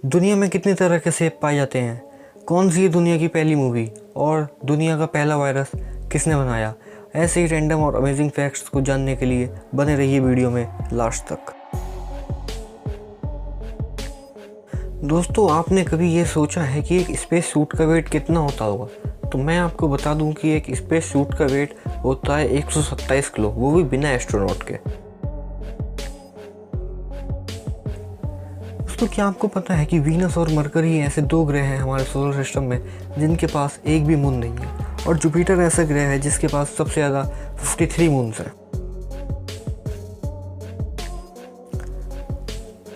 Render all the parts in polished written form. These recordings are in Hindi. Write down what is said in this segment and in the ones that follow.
दुनिया में कितने तरह के सेब पाए जाते हैं? कौन सी है दुनिया की पहली मूवी? और दुनिया का पहला वायरस किसने बनाया? ऐसे ही रैंडम और अमेजिंग फैक्ट्स को जानने के लिए बने रहिए वीडियो में लास्ट तक। दोस्तों, आपने कभी ये सोचा है कि एक स्पेस सूट का वेट कितना होता होगा? तो मैं आपको बता दूं कि एक स्पेस सूट का वेट होता है 127 किलो, वो भी बिना एस्ट्रोनॉट के। दोस्तों, क्या आपको पता है कि वीनस और मरकरी ऐसे दो ग्रह हैं हमारे सोलर सिस्टम में जिनके पास एक भी मून नहीं है, और जुपिटर ऐसा ग्रह है जिसके पास सबसे ज़्यादा 53 मून्स हैं।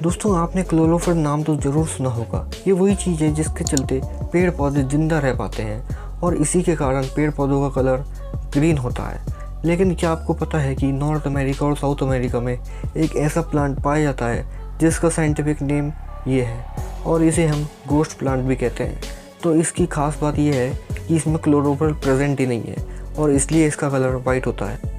दोस्तों, आपने क्लोरोफिल नाम तो ज़रूर सुना होगा। ये वही चीज़ है जिसके चलते पेड़ पौधे जिंदा रह पाते हैं और इसी के कारण पेड़ पौधों का कलर ग्रीन होता है। लेकिन क्या आपको पता है कि नॉर्थ अमेरिका और साउथ अमेरिका में एक ऐसा प्लांट पाया जाता है जिसका साइंटिफिक नेम ये है, और इसे हम गोस्ट प्लांट भी कहते हैं। तो इसकी खास बात यह है कि इसमें क्लोरोफिल प्रेजेंट ही नहीं है और इसलिए इसका कलर वाइट होता है।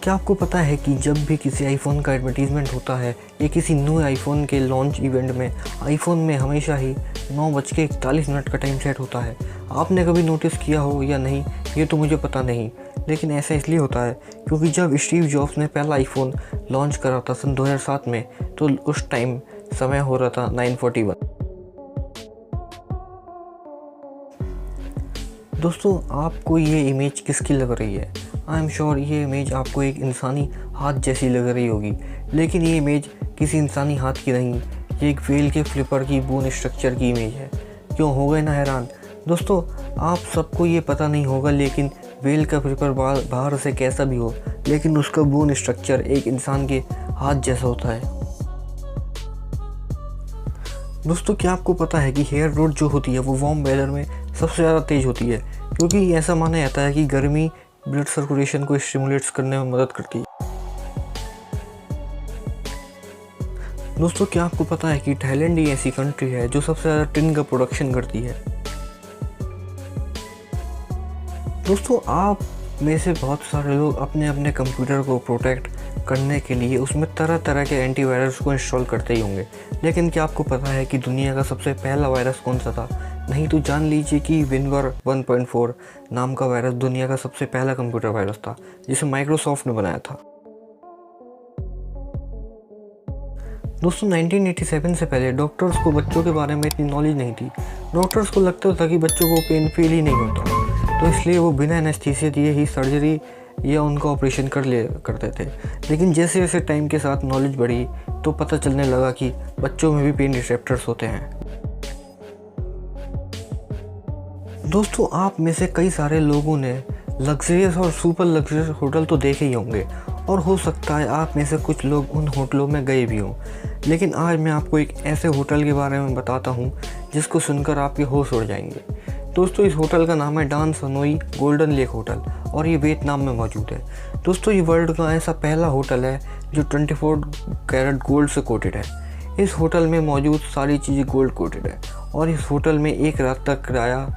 क्या आपको पता है कि जब भी किसी आईफोन का एडवर्टीज़मेंट होता है या किसी न्यू आईफोन के लॉन्च इवेंट में आईफोन में हमेशा ही 9:41 का टाइम सेट होता है? आपने कभी नोटिस किया हो या नहीं, ये तो मुझे पता नहीं, लेकिन ऐसा इसलिए होता है क्योंकि जब स्टीव जॉब्स ने पहला आईफोन लॉन्च करा था सन 2007 में, तो उस टाइम समय हो रहा था 9:41। दोस्तों, आपको ये इमेज किसकी लग रही है? आई एम श्योर ये इमेज आपको एक इंसानी हाथ जैसी लग रही होगी, लेकिन ये इमेज किसी इंसानी हाथ की नहीं, ये एक व्हेल के फ्लिपर की बोन स्ट्रक्चर की इमेज है। क्यों हो गए ना हैरान? दोस्तों, आप सबको ये पता नहीं होगा, लेकिन व्हेल का फ्लिपर बाहर से कैसा भी हो, लेकिन उसका बोन स्ट्रक्चर एक इंसान के हाथ जैसा होता है। दोस्तों, क्या आपको पता है कि हेयर ग्रोथ जो होती है वो वार्म वेदर में सबसे ज़्यादा तेज़ होती है, क्योंकि ऐसा माना जाता है कि गर्मी ब्लड सर्कुलेशन को स्टिमुलेट्स करने में मदद करती है। दोस्तों, क्या आपको पता है कि थाईलैंड ही ऐसी कंट्री है जो सबसे ज़्यादा टिन का प्रोडक्शन करती है? दोस्तों, आप में से बहुत सारे लोग अपने अपने कंप्यूटर को प्रोटेक्ट करने के लिए उसमें तरह तरह के एंटीवायरस को इंस्टॉल करते ही होंगे, लेकिन क्या आपको पता है कि दुनिया का सबसे पहला वायरस कौन सा था? नहीं तो जान लीजिए कि विनवर 1.4 नाम का वायरस दुनिया का सबसे पहला कंप्यूटर वायरस था, जिसे माइक्रोसॉफ्ट ने बनाया था। दोस्तों, 1987 से पहले डॉक्टर्स को बच्चों के बारे में इतनी नॉलेज नहीं थी। डॉक्टर्स को लगता था कि बच्चों को पेन फील ही नहीं होता, तो इसलिए वो बिना एनेस्थीसिया दिए ही सर्जरी या उनका ऑपरेशन करते थे। लेकिन जैसे जैसे टाइम के साथ नॉलेज बढ़ी तो पता चलने लगा कि बच्चों में भी पेन रिसेप्टर्स होते हैं। दोस्तों, आप में से कई सारे लोगों ने लग्जरियस और सुपर लग्जरियस होटल तो देखे ही होंगे, और हो सकता है आप में से कुछ लोग उन होटलों में गए भी हों। लेकिन आज मैं आपको एक ऐसे होटल के बारे में बताता हूं जिसको सुनकर आपके होश उड़ जाएंगे। दोस्तों, इस होटल का नाम है डान सनोई गोल्डन लेक होटल, और ये वियतनाम में मौजूद है। दोस्तों, ये वर्ल्ड का ऐसा पहला होटल है जो 24 कैरेट गोल्ड से कोटेड है। इस होटल में मौजूद सारी चीज़ें गोल्ड कोटेड है, और इस होटल में एक रात का किराया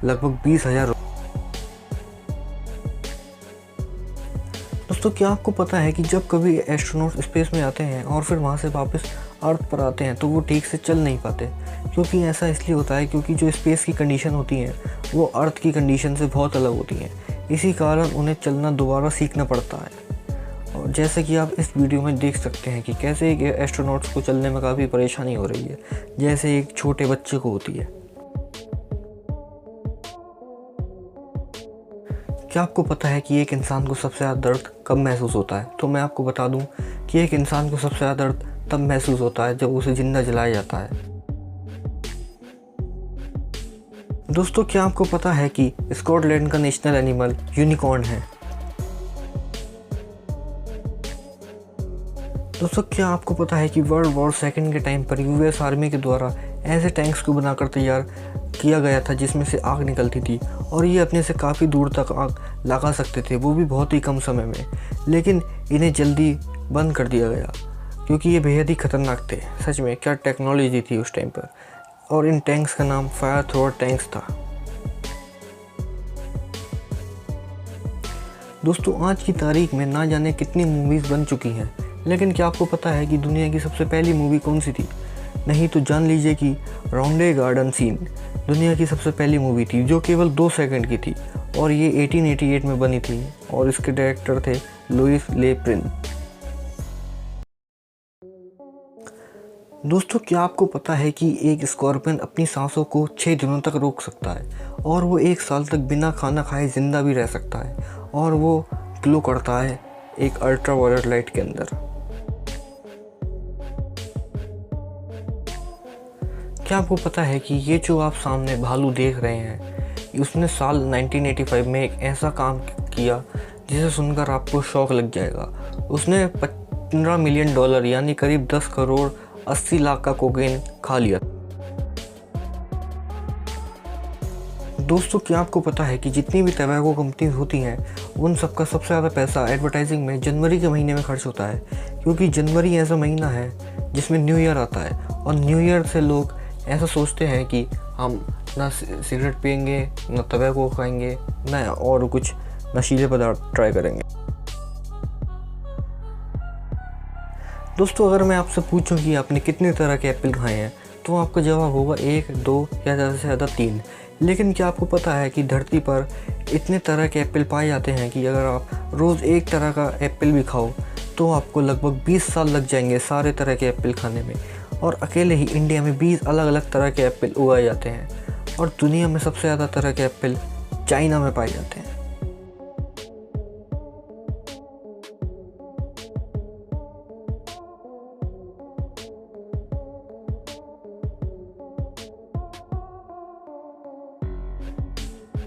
लगभग 20,000। दोस्तों, क्या आपको पता है कि जब कभी एस्ट्रोनॉट स्पेस में आते हैं और फिर वहाँ से वापस अर्थ पर आते हैं तो वो ठीक से चल नहीं पाते? क्योंकि ऐसा इसलिए होता है क्योंकि जो स्पेस की कंडीशन होती हैं वो अर्थ की कंडीशन से बहुत अलग होती हैं। इसी कारण उन्हें चलना दोबारा सीखना पड़ता है। और जैसे कि आप इस वीडियो में देख सकते हैं कि कैसे एक एस्ट्रोनॉट्स को चलने में काफ़ी परेशानी हो रही है, जैसे एक छोटे बच्चे को होती है। क्या आपको पता है कि एक इंसान को सबसे ज़्यादा दर्द कब महसूस होता है? तो मैं आपको बता दूं कि एक इंसान को सबसे ज़्यादा दर्द तब महसूस होता है जब उसे जिंदा जलाया जाता है। दोस्तों, क्या आपको पता है कि स्कॉटलैंड का नेशनल एनिमल यूनिकॉर्न है? दोस्तों, क्या आपको पता है कि वर्ल्ड वॉर सेकेंड के टाइम पर यूएस आर्मी के द्वारा ऐसे टैंक्स को बनाकर तैयार किया गया था जिसमें से आग निकलती थी, और ये अपने से काफ़ी दूर तक आग लगा सकते थे, वो भी बहुत ही कम समय में। लेकिन इन्हें जल्दी बंद कर दिया गया क्योंकि ये बेहद ही खतरनाक थे। सच में क्या टेक्नोलॉजी थी उस टाइम पर। और इन टैंक्स का नाम फायर थ्रोअर टैंक्स था। दोस्तों, आज की तारीख में ना जाने कितनी मूवीज़ बन चुकी हैं, लेकिन क्या आपको पता है कि दुनिया की सबसे पहली मूवी कौन सी थी? नहीं तो जान लीजिए कि राउंडे गार्डन सीन दुनिया की सबसे पहली मूवी थी, जो केवल 2 सेकंड की थी और ये 1888 में बनी थी और इसके डायरेक्टर थे लुइस ले प्रिन। दोस्तों, क्या आपको पता है कि एक स्कॉर्पियन अपनी सांसों को 6 दिनों तक रोक सकता है और वो 1 साल तक बिना खाना खाए ज़िंदा भी रह सकता है और वो ग्लो करता है एक अल्ट्रा वायलेट लाइट के अंदर। क्या आपको पता है कि ये जो आप सामने भालू देख रहे हैं, उसने साल 1985 में एक ऐसा काम किया जिसे सुनकर आपको शौक लग जाएगा। उसने $15 मिलियन यानी करीब 10 करोड़ 80 लाख का कोकेन खा लिया। दोस्तों, क्या आपको पता है कि जितनी भी टबैको कंपनीज होती हैं उन सबका सबसे ज़्यादा पैसा एडवर्टाइजिंग में जनवरी के महीने में खर्च होता है, क्योंकि जनवरी ऐसा महीना है जिसमें न्यू ईयर आता है और न्यू ईयर से लोग ऐसा सोचते हैं कि हम ना सिगरेट पियेंगे, ना टबैको खाएंगे, ना और कुछ नशीले पदार्थ ट्राई करेंगे। दोस्तों, अगर मैं आपसे पूछूं कि आपने कितने तरह के एप्पल खाए हैं तो आपका जवाब होगा 1, 2 या ज़्यादा से ज़्यादा 3। लेकिन क्या आपको पता है कि धरती पर इतने तरह के एप्पल पाए जाते हैं कि अगर आप रोज़ एक तरह का एप्पल भी खाओ तो आपको लगभग 20 साल लग जाएंगे सारे तरह के एप्पल खाने में। और अकेले ही इंडिया में 20 अलग अलग तरह के एप्पल उगाए जाते हैं और दुनिया में सबसे ज़्यादा तरह के एप्पल चाइना में पाए जाते हैं।